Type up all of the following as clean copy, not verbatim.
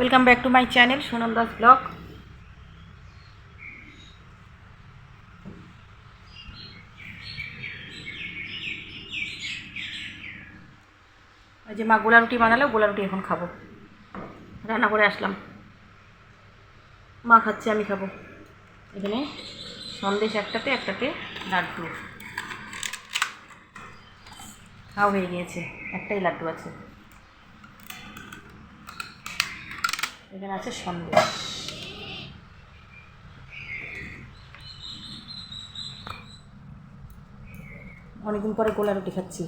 Welcome back to my channel Sonam Das blog. এই যে মা গোলা রুটি বানালো, গোলা রুটি এখন খাবো। রান্না করে আসলাম, মা খাচ্ছে, আমি খাবো। এখানে সন্দেশ একটাতে লাড্ডু খাওয়া হয়ে গিয়েছে, একটাই লাড্ডু আছে। এখানে আছে সন্দেশ। অনেকদিন পরে গোলা রুটি খাচ্ছি।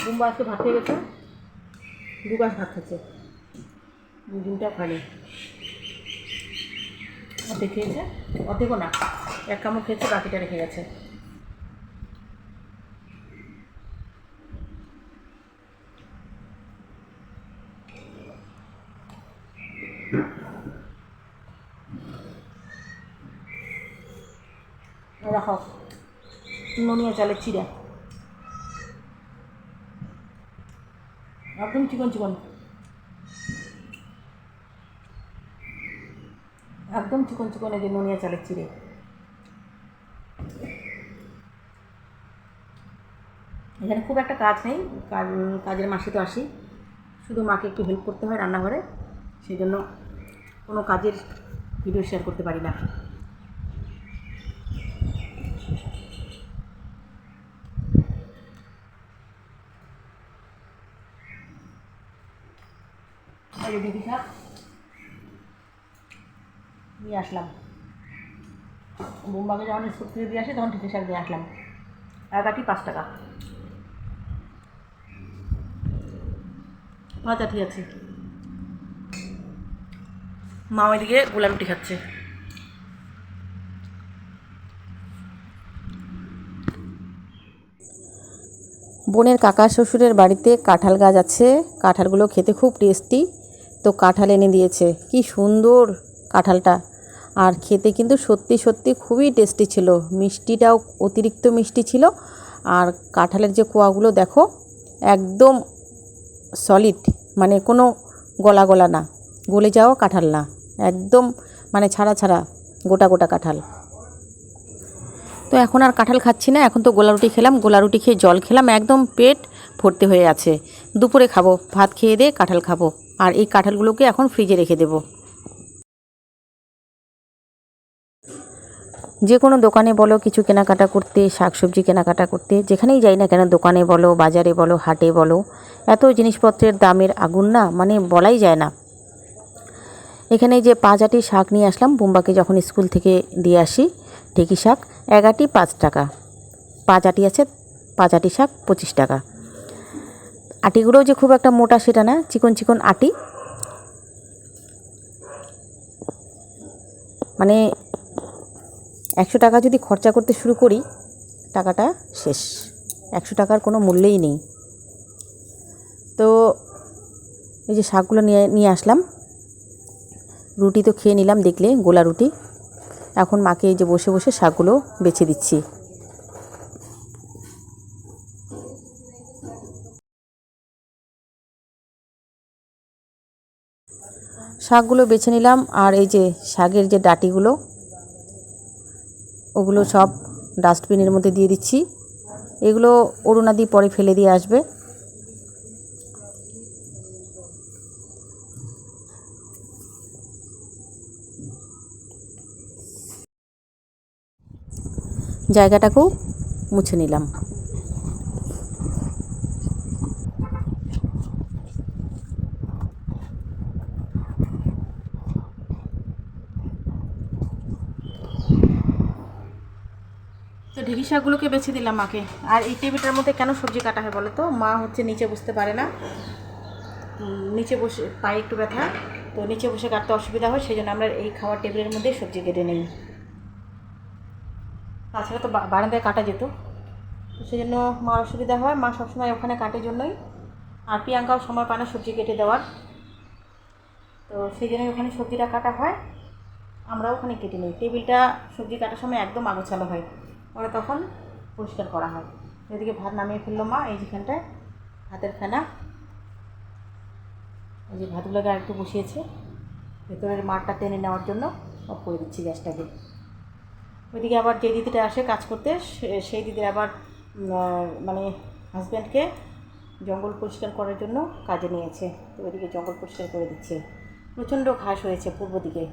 বুম্বা আজকে ভাত খেয়ে গেছে, দু গাছ ভাত খাচ্ছে, ডিমটা খায়নি। অর্ধেক খেয়েছে, অর্ধেকও না, এক কামড় খেয়েছে, বাকিটা রেখে গেছে। রাখো, নুনিয়া চালের চিড়া, একদম চিকন চিকন, একদম চিকন চিকন। এই যে নুনিয়া চালের চিড়ে। এখানে খুব একটা কাজ নেই, কাজের মাসে তো আসি, শুধু মাকে একটু হেল্প করতে হয় রান্নাঘরে, সেই জন্য কোনো কাজের ভিডিও শেয়ার করতে পারি না। দিদি শাক নিয়ে আসলাম, বোম্বাকে যখন স্কুল থেকে দিয়ে আসি তখন দিদি শাক দিয়ে আসলাম। এগাটি 5 টাকা, আচ্ছা ঠিক আছে। মা ওইদিকে গোলা রুটি খাচ্ছে। বোনের কাকা শ্বশুরের বাড়িতে কাঁঠাল গাছ আছে, কাঁঠালগুলো খেতে খুব টেস্টি, তো কাঁঠাল এনে দিয়েছে। কি সুন্দর কাঁঠালটা, আর খেতে কিন্তু সত্যি সত্যি খুবই টেস্টি ছিল, মিষ্টিটাও অতিরিক্ত মিষ্টি ছিল। আর কাঁঠালের যে কোয়াগুলো দেখো, একদম সলিড, মানে কোনো গলা গলা না, গলে যাওয়া কাঁঠাল না, একদম মানে ছাড়া ছাড়া গোটা গোটা কাঁঠাল। তো এখন আর কাঁঠাল খাচ্ছি না, এখন তো গোলা রুটি খেলাম, গোলা রুটি খেয়ে জল খেলাম, একদম পেট ভর্তি হয়ে আছে। দুপুরে খাবো, ভাত খেয়ে দিয়ে কাঁঠাল খাবো, আর এই কাঁঠালগুলোকে এখন ফ্রিজে রেখে দেবো। যে কোনো দোকানে বলো কিছু কেনাকাটা করতে, শাকসবজি কেনাকাটা করতে, যেখানেই যাই না কেন, দোকানে বলো, বাজারে বলো, হাটে বলো, এত জিনিসপত্রের দামের আগুন না, মানে বলাই যায় না। এখানে যে 5 আটি শাক নিয়ে আসলাম বুম্বাকে যখন স্কুল থেকে দিয়ে আসি, ঢেঁকি শাক 1 আটি 5 টাকা, 5 আটি আছে, 5 আটি শাক 25 টাকা। আটিগুলোও যে খুব একটা মোটা সেটা না, চিকন চিকন আটি, মানে 100 টাকা যদি খরচা করতে শুরু করি, টাকাটা শেষ, 100 টাকার কোনো মূল্যই নেই। তো এই যে শাকগুলো নিয়ে আসলাম, রুটি তো খেয়ে নিলাম, দেখলে গোলা রুটি। এখন মাকে এই যে বসে বসে শাকগুলো বেছে দিচ্ছি। শাকগুলো বেছে নিলাম, আর এই যে শাকের যে ডাঁটিগুলো, ওগুলো সব ডাস্টবিনের মধ্যে দিয়ে দিচ্ছি। এগুলো অরুণা দি পরে ফেলে দিয়ে আসবে। জায়গাটাকেও মুছে নিলাম। তো ঢেঁকি শাকগুলোকে বেছে দিলাম মাকে। আর এই টেবিলটার মধ্যে কেন সবজি কাটা হয় বলো তো, মা হচ্ছে নিচে বসতে পারে না, নিচে বসে পায়ে একটু ব্যথা, তো নিচে বসে কাটতে অসুবিধা হয়, সেই জন্য আমরা এই খাওয়ার টেবিলের মধ্যে সবজি কেটে নিই। তাছাড়া তো বারান্দায় কাটা যেত, তো সেই জন্য মার অসুবিধা হয়, মা সবসময় ওখানে কাটে জন্যই। আর প্রিয়াঙ্কাও সময় পায় না সবজি কেটে দেওয়ার, তো সেই জন্যই ওখানে সবজিটা কাটা হয়, আমরাও ওখানে কেটে নিই। টেবিলটা সবজি কাটার সময় একদম আগোছালো হয়, পরে তখন পরিষ্কার করা হয়। এদিকে ভাত নামিয়ে ফেললো মা, এই যেখানটায় ভাতের খানা, এই যে ভাতগুলোকে আরেকটু বসিয়েছে, ভেতরের মাঠটা টেনে নেওয়ার জন্য অফ করে দিচ্ছি গ্যাসটাকে। ওইদিকে আবার যে দিদিটা আসে কাজ করতে, সেই দিদির আবার মানে হাজব্যান্ডকে জঙ্গল পরিষ্কার করার জন্য কাজে নিয়েছে। তো ওইদিকে জঙ্গল পরিষ্কার করে দিচ্ছে। প্রচণ্ড ঘাস হয়েছে পূর্ব দিকে,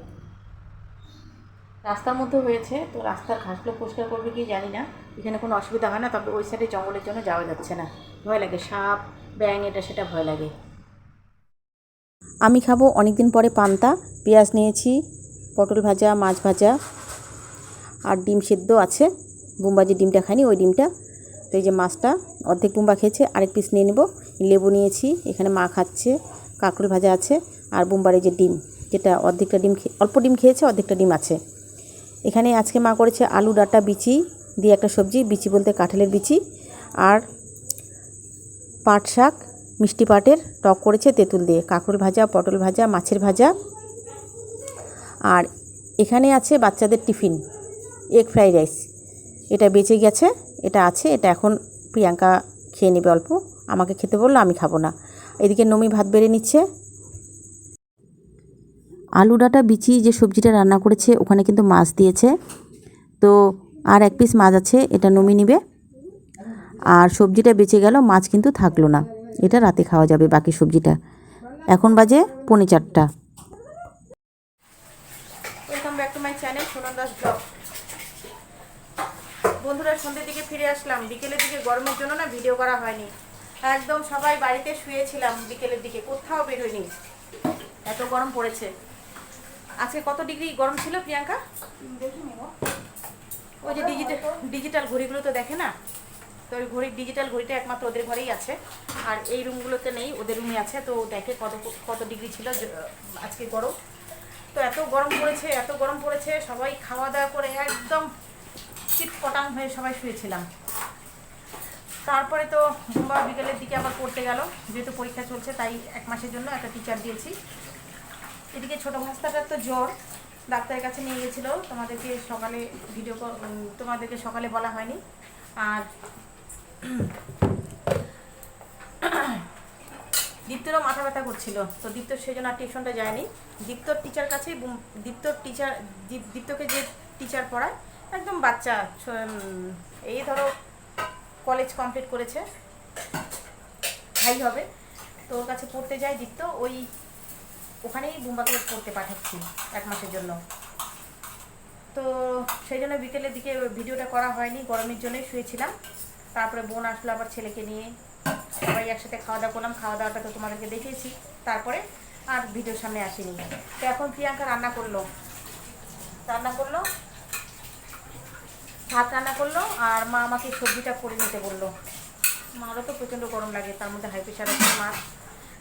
রাস্তার মধ্যে হয়েছে। তো রাস্তার ঘাসগুলো পরিষ্কার করবে কি জানি না, এখানে কোনো অসুবিধা হয় না, তবে ওই সাইডে জঙ্গলের জন্য যাওয়া যাচ্ছে না, ভয় লাগে, সাপ ব্যাঙ এটা সেটা ভয় লাগে। আমি খাবো অনেক দিন পরে পান্তা। পেঁয়াজ নিয়েছি, পটল ভাজা, মাছ ভাজা আর ডিম সেদ্ধ আছে। বুম্বা যে ডিমটা খায়নি ওই ডিমটা। তো এই যে মাছটা অর্ধেক বুম্বা খেয়েছে, আরেক পিস নিয়ে নেব। লেবু নিয়েছি, এখানে মা খাচ্ছে, কাঁকরোল ভাজা আছে, আর বুম্বার এই যে ডিম, যেটা অর্ধেকটা ডিম অল্প ডিম খেয়েছে, অর্ধেকটা ডিম আছে। এখানে আজকে মা করেছে আলু ডাঁটা বিচি দিয়ে একটা সবজি, বিচি বলতে কাঁঠালের বিচি, আর পাট শাক, মিষ্টি পাটের টক করেছে তেঁতুল দিয়ে, কাঁকরোল ভাজা, পটল ভাজা, মাছের ভাজা। আর এখানে আছে বাচ্চাদের টিফিন, এগ ফ্রাইড রাইস, এটা বেঁচে গেছে, এটা আছে, এটা এখন প্রিয়াঙ্কা খেয়ে নেবে অল্প, আমাকে খেতে বললো, আমি খাবো না। এদিকে নমি ভাত বেড়ে নিচ্ছে। আলু ডাঁটা বিচি যে সবজিটা রান্না করেছে ওখানে কিন্তু মাছ দিয়েছে, তো আর এক পিস মাছ আছে, এটা নমি নিবে। আর সবজিটা বেঁচে গেল, মাছ কিন্তু থাকলো না, এটা রাতে খাওয়া যাবে বাকি সবজিটা। এখন বাজে 4:45। Welcome back to my channel Sunanda's blog. বন্ধুরা, সন্ধ্যের দিকে ফিরে আসলাম। বিকেলের দিকে গরমের জন্য না ভিডিও করা হয়নি, একদম সবাই বাড়িতে শুয়েছিলাম। বিকেলের দিকে কোথাও বের হয়নি, এত গরম পড়েছে। আজকে কত ডিগ্রি গরম ছিল প্রিয়াঙ্কা? ওই যে ডিজিটাল ঘড়িগুলো তো দেখে না, তো ওই ডিজিটাল ঘড়িটা একমাত্র ওদের ঘরেই আছে, আর এই রুমগুলোতে নেই, ওদের রুমে আছে। তো দেখে কত কত ডিগ্রি ছিল আজকে গরম। তো এত গরম পড়েছে, এত গরম পড়েছে, সবাই খাওয়া দাওয়া করে একদম চিটপটাং হয়ে সবাই শুয়েছিলাম। তারপরে তো বুম্বা বিকেলের দিকে আবার পড়তে গেল, যেহেতু পরীক্ষা চলছে তাই 1 মাসের জন্য একটা টিচার দিয়েছি। এদিকে ছোটো ভাস্তাটার তো জ্বর, ডাক্তারের কাছে নিয়ে গেছিলো, তোমাদেরকে সকালে বলা হয়নি। আর দীপ্তরও মাথা ব্যথা করছিল, তো দীপ্তর সেই জন্য আর টিউশনটা যায়নি। দীপ্তর টিচার কাছেই, দীপ্তকে যে টিচার পড়ায় একদম বাচ্চা, এই ধরো কলেজ কমপ্লিট করেছে, হাই হবে, তো ওর কাছে পড়তে যায় দীপ্ত, ওখানেই বুম্বাকে পড়তে পাঠাচ্ছি 1 মাসের জন্য। তো সেই জন্য বিকেলের দিকে ভিডিওটা করা হয়নি, গরমের জন্যই শুয়েছিলাম। তারপরে বোন আসলো আবার ছেলেকে নিয়ে, সবাই একসাথে খাওয়া দাওয়া করলাম। খাওয়া দাওয়াটা তো তোমাদেরকে দেখিয়েছি, তারপরে আর ভিডিওর সামনে আসিনি। তো এখন প্রিয়াঙ্কা রান্না করলো ভাত রান্না করলো, আর মা আমাকে সবজিটা করে নিতে বললো। মারও তো প্রচণ্ড গরম লাগে, তার মধ্যে হাই প্রেশার আছে মার।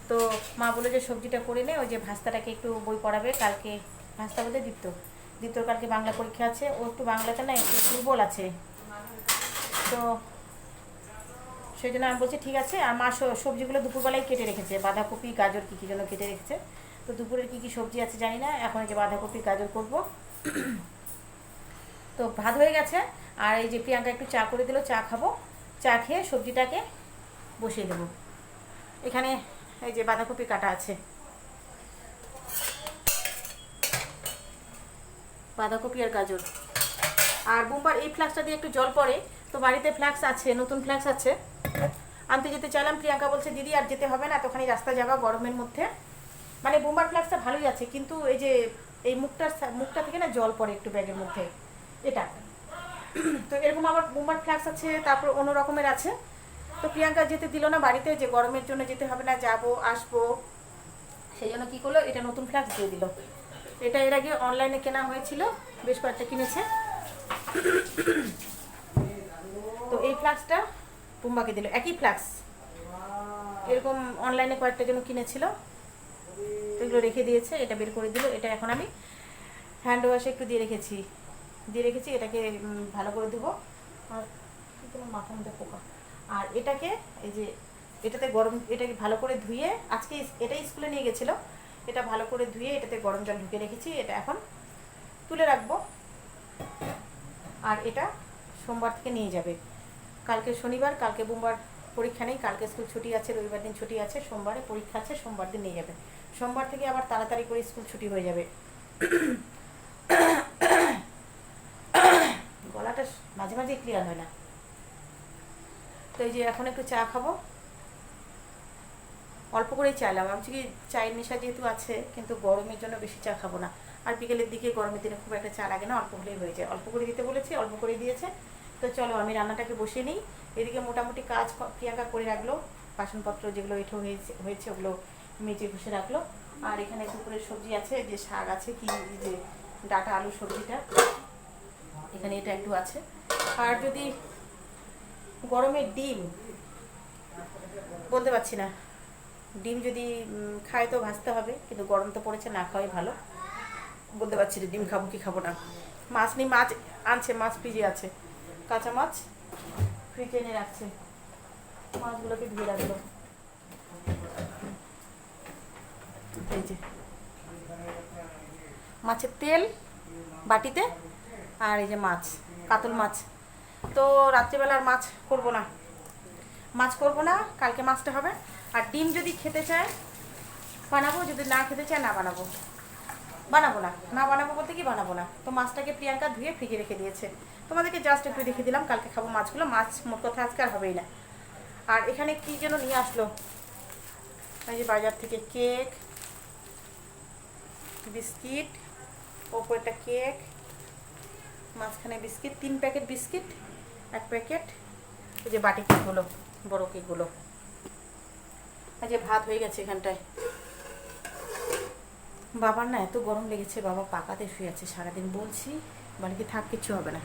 তো মা বলে যে সবজিটা করে নে, ওই যে ভাস্তাটাকে একটু বই পড়াবে কালকে। ভাস্তা বলতে দীপ্তর কালকে বাংলা পরীক্ষা আছে, ও একটু বাংলাতে না একটু দুর্বল আছে, তো সেই জন্য আমি বলছি ঠিক আছে। আর মা সবজিগুলো দুপুরবেলায় কেটে রেখেছে, বাঁধাকপি গাজর কী যেন কেটে রেখেছে। তো দুপুরের কী সবজি আছে জানি না, এখন এই যে বাঁধাকপি গাজর করব। তো ভাত হয়ে গেছে, আর এই যে প্রিয়াঙ্কা একটু চা করে দিল, চা খাবো, চা খেয়ে সবজিটাকে বসিয়ে দেবো। এখানে এই যে বাঁধাকপি কাটা আছে, বাঁধাকপি আর গাজর। আর বুম্বার এই ফ্লাক্সটা দিয়ে একটু জল পড়ে, তো বাড়িতে ফ্লাক্স আছে, নতুন ফ্লাক্স আছে, আনতে যেতে চাইলাম। প্রিয়াঙ্কা বলছে দিদি আর যেতে হবে না, এতখানি রাস্তা যাওয়া গরমের মধ্যে। মানে বুম্বার ফ্লাক্সটা ভালোই আছে, কিন্তু এই যে এই মুখটা থেকে না জল পড়ে একটু ব্যাগের মধ্যে, এটা। তো এরকম আবার বুম্বার ফ্লাক্স আছে, তারপর অন্য রকমের আছে। তো প্রিয়াঙ্কা যেতে দিল না বাড়িতে, যে গরমের জন্য যেতে হবে না, যাবো আসবো, সেই জন্য কী করলো, এটা নতুন ফ্লাক্স দিয়ে দিল। এটা এর আগে অনলাইনে কেনা হয়েছিল, বেশ কয়েকটা কিনেছে। তো এই ফ্লাক্সটা বুম্বাকে দিল, একই ফ্লাক্স, এরকম অনলাইনে কয়েকটা জন্য কিনেছিল, তো এগুলো রেখে দিয়েছে, এটা বের করে দিল। এটা এখন আমি হ্যান্ড ওয়াশে একটু দিয়ে রেখেছি, এটাকে ভালো করে দেবো। আর মাথার মধ্যে পোকা। আর এটাকে এই যে এটাকে ভালো করে ধুয়ে, আজকে এটাই স্কুলে নিয়ে গেছিলো, এটা ভালো করে ধুয়ে এটাতে গরম জল ঢুকে রেখেছি, এটা এখন তুলে রাখবো। আর এটা সোমবার থেকে নিয়ে যাবে, কালকে শনিবার, কালকে বুম্বার পরীক্ষা নেই, কালকে স্কুল ছুটি আছে, রবিবার দিন ছুটি আছে, সোমবারে পরীক্ষা আছে, সোমবার দিন নিয়ে যাবে। সোমবার থেকে আবার তাড়াতাড়ি করে স্কুল ছুটি হয়ে যাবে। গলাটা মাঝে মাঝে ক্লিয়ার হয় না। তো এই যে এখন একটু চা খাবো, অল্প করেই চাইলাম, ভাবছি কি চায়ের নেশা যেহেতু আছে, কিন্তু গরমের জন্য বেশি চা খাবো না। আর বিকেলের দিকে গরমের দিনে খুব একটা চা লাগে না, অল্প হলেই হয়ে যায়। অল্প করে দিতে বলেছি, অল্প করে দিয়েছে। তো চলো আমি রান্নাটাকে বসিয়ে নিই। এদিকে মোটামুটি কাজ প্রিয়াঙ্কা করে রাখলো, বাসনপত্র যেগুলো এঁঠো হয়েছে ওগুলো মেজে ঘষে রাখলো। আর এখানে দুপুরের সবজি আছে, যে শাক আছে, কি যে ডাটা আলু সবজিটা, এখানে এটা একটু আছে। আর যদি গরমের ডিম বলতে পারছি না, ডিম যদি খাই তো ভাজতে হবে, কিন্তু গরম তো পড়েছে, না খাওয়াই ভালো। বলতে পারছি না ডিম খাবো কি খাবো না। মাছ নেই, মাছ আনছে, মাছ ফ্রিজে আছে, কাঁচা মাছ ফ্রিজে এনে রাখছে, মাছগুলোকে ধুয়ে রাখলো। এই যে মাছের তেল বাটিতে, আর এই যে মাছ, কাতল মাছ। তো রাত্রিবেলা আর মাছ করবো না, কালকে মাছটা হবে। আর ডিম যদি খেতে চায় বানাবো, যদি না খেতে চায় না বানাবো বলতে কি বানাবো না। তো মাছটাকে প্রিয়াঙ্কা ধুয়ে ফ্রিজে রেখে দিয়েছে, তোমাদেরকে জাস্ট একটু রেখে দিলাম, কালকে খাবো মাছগুলো। মাছ মোট কথা আজকে আর হবেই না। আর এখানে কি যেন নিয়ে আসলো, এই যে বাজার থেকে কেক, বিস্কিট, ওপরটা কেক, মাঝখানে বিস্কিট, 3 প্যাকেট বিস্কিট, 1 প্যাকেট এই যে বাটি কেকগুলো, বড়ো কেকগুলো। এই যে ভাত হয়ে গেছে এখানটায়। বাবার না এত গরম লেগেছে, বাবা পাকাতে শুয়ে আছে সারাদিন, বলছি বাড়িতে থাক, কিচ্ছু হবে না।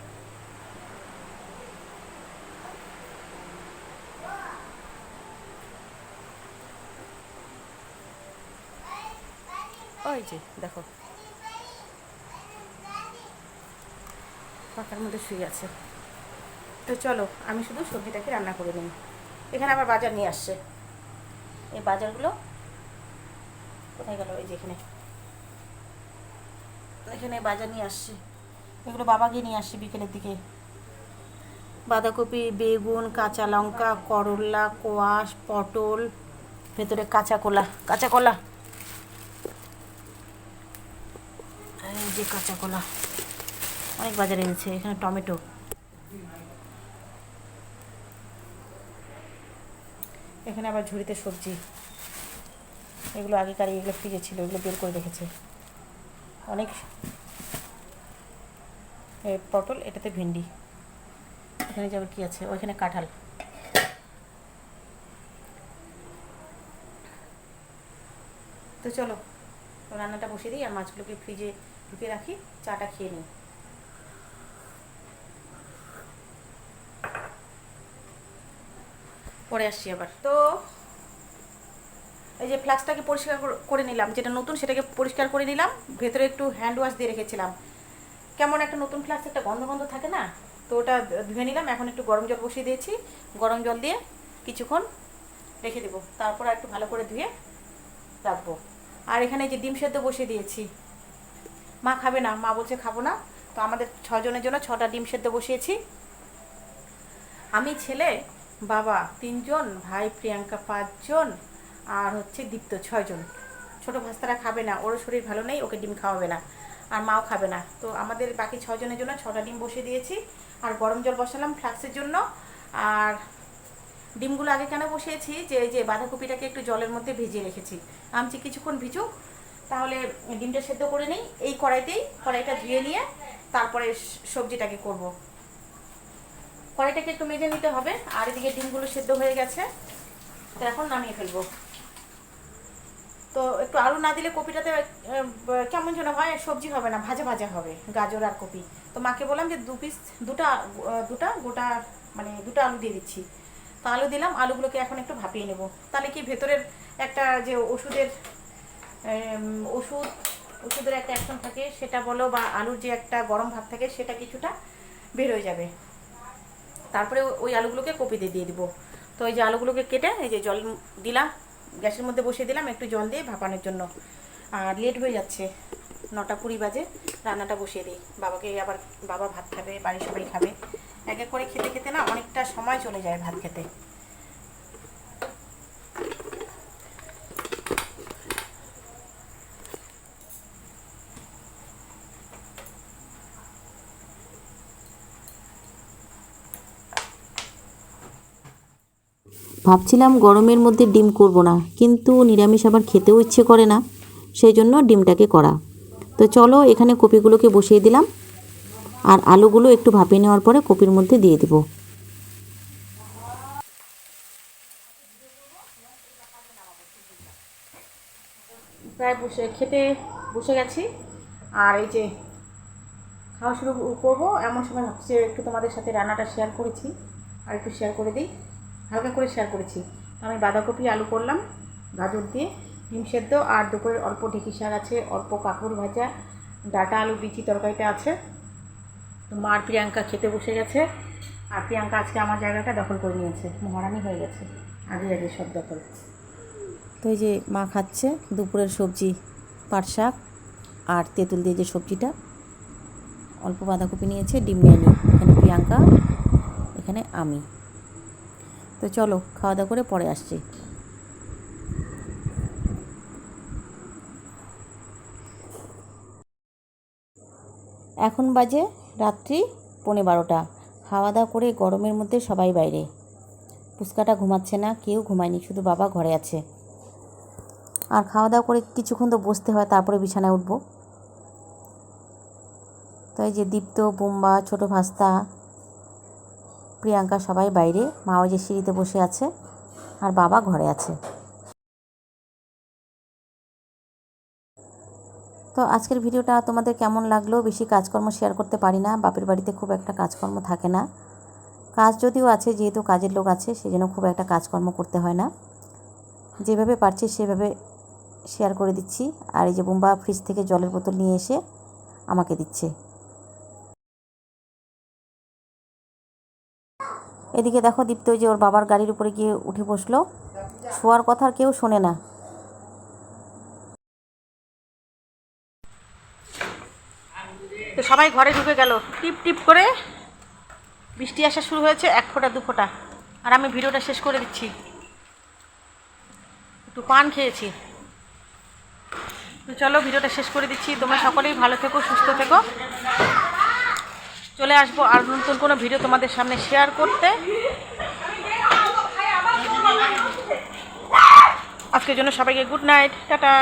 ওই যে দেখো পাকার মধ্যে শুয়ে আছে। তো চলো আমি শুধু সবজিটাকে রান্না করে নিই। এখানে আবার বাজার নিয়ে আসছে, এই বাজারগুলো কোথায় গেল, এই যে এখানে বাজার নিয়ে আসছে, এগুলো বাবা গিয়ে নিয়ে আসছে বিকেলের দিকে। বাঁধাকপি, বেগুন, কাঁচা লঙ্কা, করলা, কোয়াশ, পটল, ভেতরে কাঁচা কলা, এই যে কাঁচা কলা অনেক বাজারে এনেছে। এখানে টমেটো, এখানে আবার ঝুড়িতে সবজি, এগুলো আগেকার, এগুলো ফ্রিজে ছিল, এগুলো বের করে রেখেছে অনেক। পটল, এটাতে ভেন্ডি, এখানে যাবে কি আছে, ওইখানে কাঁঠাল। তো চলো রান্নাটা বসিয়ে দিই, আর মাছগুলোকে ফ্রিজে ঢুকে রাখি, চাটা খেয়ে নিই। পরে আসছি আবার। তো এই যে ফ্লাক্সটাকে পরিষ্কার করে নিলাম, যেটা নতুন সেটাকে পরিষ্কার করে নিলাম, ভেতরে একটু হ্যান্ড ওয়াশ দিয়ে রেখেছিলাম। কেমন একটা নতুন ফ্লাক্স একটা গন্ধ থাকে না, তো ওটা ধুয়ে নিলাম। এখন একটু গরম জল বসিয়ে দিয়েছি, গরম জল দিয়ে কিছুক্ষণ রেখে দেবো, তারপর একটু ভালো করে ধুয়ে রাখবো। আর এখানে যে ডিম সেদ্ধ বসিয়ে দিয়েছি, মা খাবে না, মা বলছে খাবো না, তো আমাদের 6 জনের জন্য 6টা ডিম সেদ্ধ বসিয়েছি। আমি, ছেলে, বাবা 3 জন, ভাই প্রিয়াঙ্কা 5 জন, আর হচ্ছে দীপ্ত 6 জন। ছোটো ভাস্তারা খাবে না, ওর শরীর ভালো নেই, ওকে ডিম খাওয়াবে না, আর মাও খাবে না। তো আমাদের বাকি 6 জনের জন্য 6টা ডিম বসিয়ে দিয়েছি। আর গরম জল বসালাম ফ্লাক্সের জন্য। আর ডিমগুলো আগে কেন বসিয়েছি, যে এই যে বাঁধাকপিটাকে একটু জলের মধ্যে ভিজিয়ে রেখেছি, আমছি কিছুক্ষণ ভিজুক, তাহলে ডিমটা সেদ্ধ করে নিই। এই কড়াইটা ধুয়ে নিয়ে তারপরে সবজিটাকে করব। কড়াইটাকে একটু মেজে নিতে হবে। আর এদিকে ডিমগুলো সেদ্ধ হয়ে গেছে, তো এখন নামিয়ে ফেলবো। তো একটু আলু না দিলে কপিটাতে কেমন যেন হয়, সবজি হবে না, ভাজা ভাজা হবে গাজর আর কপি। তো মাকে বললাম যে দুটা গোটা, মানে 2টা আলু দিয়ে দিচ্ছি। তো আলু দিলাম, আলুগুলোকে এখন একটু ভাপিয়ে নেব, তাহলে কি ভেতরের একটা যে ওষুধের একটা অ্যাকশন থাকে সেটা বলো, বা আলুর যে একটা গরম ভাব থাকে সেটা কিছুটা বের হয়ে যাবে। তারপরে ওই আলুগুলোকে কপিতে দিয়ে দিব। তো এই যে আলুগুলোকে কেটে এই যে জল দিলাম, গ্যাসের মধ্যে বসিয়ে দিলাম একটু জল দিয়ে ভাপানোর জন্য। আর লেট হয়ে যাচ্ছে, 9টা 20 বাজে, রান্নাটা বসিয়ে দিই। বাবা ভাত খাবে, বাড়ির সবাই খাবে, এক এক করে খেতে খেতে না অনেকটা সময় চলে যায় ভাত খেতে। ভাবছিলাম গরমের মধ্যে ডিম করব না, কিন্তু নিরামিষ আবার খেতেও ইচ্ছে করে না, সেই জন্য ডিমটাকে করা। তো চলো এখানে কপিগুলোকে বসিয়ে দিলাম, আর আলুগুলো একটু ভাপিয়ে নেওয়ার পরে কপির মধ্যে দিয়ে দেব। প্রায় খেতে বসে গেছি, আর এই যে খাওয়া শুরু করবো এমন সময় ভাবছি একটু তোমাদের সাথে রান্নাটা শেয়ার করেছি, আর একটু শেয়ার করে দিই, হালকা করে শেয়ার করেছি। আমি বাঁধাকপি আলু করলাম গাজর দিয়ে, ডিম সেদ্ধ, আর দুপুরের অল্প ঢেঁকি শাক আছে, অল্প কাঁকরোল ভাজা, ডাটা আলু বিচি তরকারিটা আছে। তো মা আর প্রিয়াঙ্কা খেতে বসে গেছে, আর প্রিয়াঙ্কা আজকে আমার জায়গাটা দখল করে নিয়েছে, মহারানি হয়ে গেছে, আগে আগে সব দখল। তো এই যে মা খাচ্ছে দুপুরের সবজি, পাট শাক আর তেঁতুল দিয়ে যে সবজিটা, অল্প বাঁধাকপি নিয়েছে, ডিম নেয়নি। এখানে প্রিয়াঙ্কা, এখানে আমি। তো চলো খাওয়া দাওয়া করে পরে আসছি। এখন বাজে রাত্রি 11:15। খাওয়া দাওয়া করে গরমের মধ্যে সবাই বাইরে। পুচকাটা ঘুমাচ্ছে না, কেউ ঘুমায়নি, শুধু বাবা ঘরে আছে। আর খাওয়া দাওয়া করে কিছুক্ষণ তো বসতে হয়, তারপরে বিছানায় উঠবো। তো এই যে দীপ্ত, বুম্বা, ছোটো ভাস্তা, প্রিয়াঙ্কা সবাই বাইরে, মা ওই যে সিঁড়িতে বসে আছে, আর বাবা ঘরে আছে। তো আজকের ভিডিওটা তোমাদের কেমন লাগলো? বেশি কাজকর্ম শেয়ার করতে পারি না, বাপের বাড়িতে খুব একটা কাজকর্ম থাকে না। কাজ যদিও আছে, যেহেতু কাজের লোক আছে, সেজন্য খুব একটা কাজকর্ম করতে হয় না। যেভাবে পারছি সেভাবে শেয়ার করে দিচ্ছি। আর এই যে বুম্বা ফ্রিজ থেকে জলের বোতল নিয়ে এসে আমাকে দিচ্ছে। এদিকে দেখো দীপ্ত যে ওর বাবার গাড়ির উপরে গিয়ে উঠে বসলো, শোয়ার কথা আর কেউ শোনে না। তো সবাই ঘরে ঢুকে গেল, টিপ টিপ করে বৃষ্টি আসা শুরু হয়েছে, 1 ফোঁটা 2 ফোঁটা। আর আমি ভিডিওটা শেষ করে দিচ্ছি, একটু পান খেয়েছি। তো চলো ভিডিওটা শেষ করে দিচ্ছি। তোমরা সকলেই ভালো থেকো, সুস্থ থেকো। চলে আসবো আর নতুন কোনো ভিডিও তোমাদের সামনে শেয়ার করতে। আজকের জন্য সবাইকে গুড নাইট, টাটা।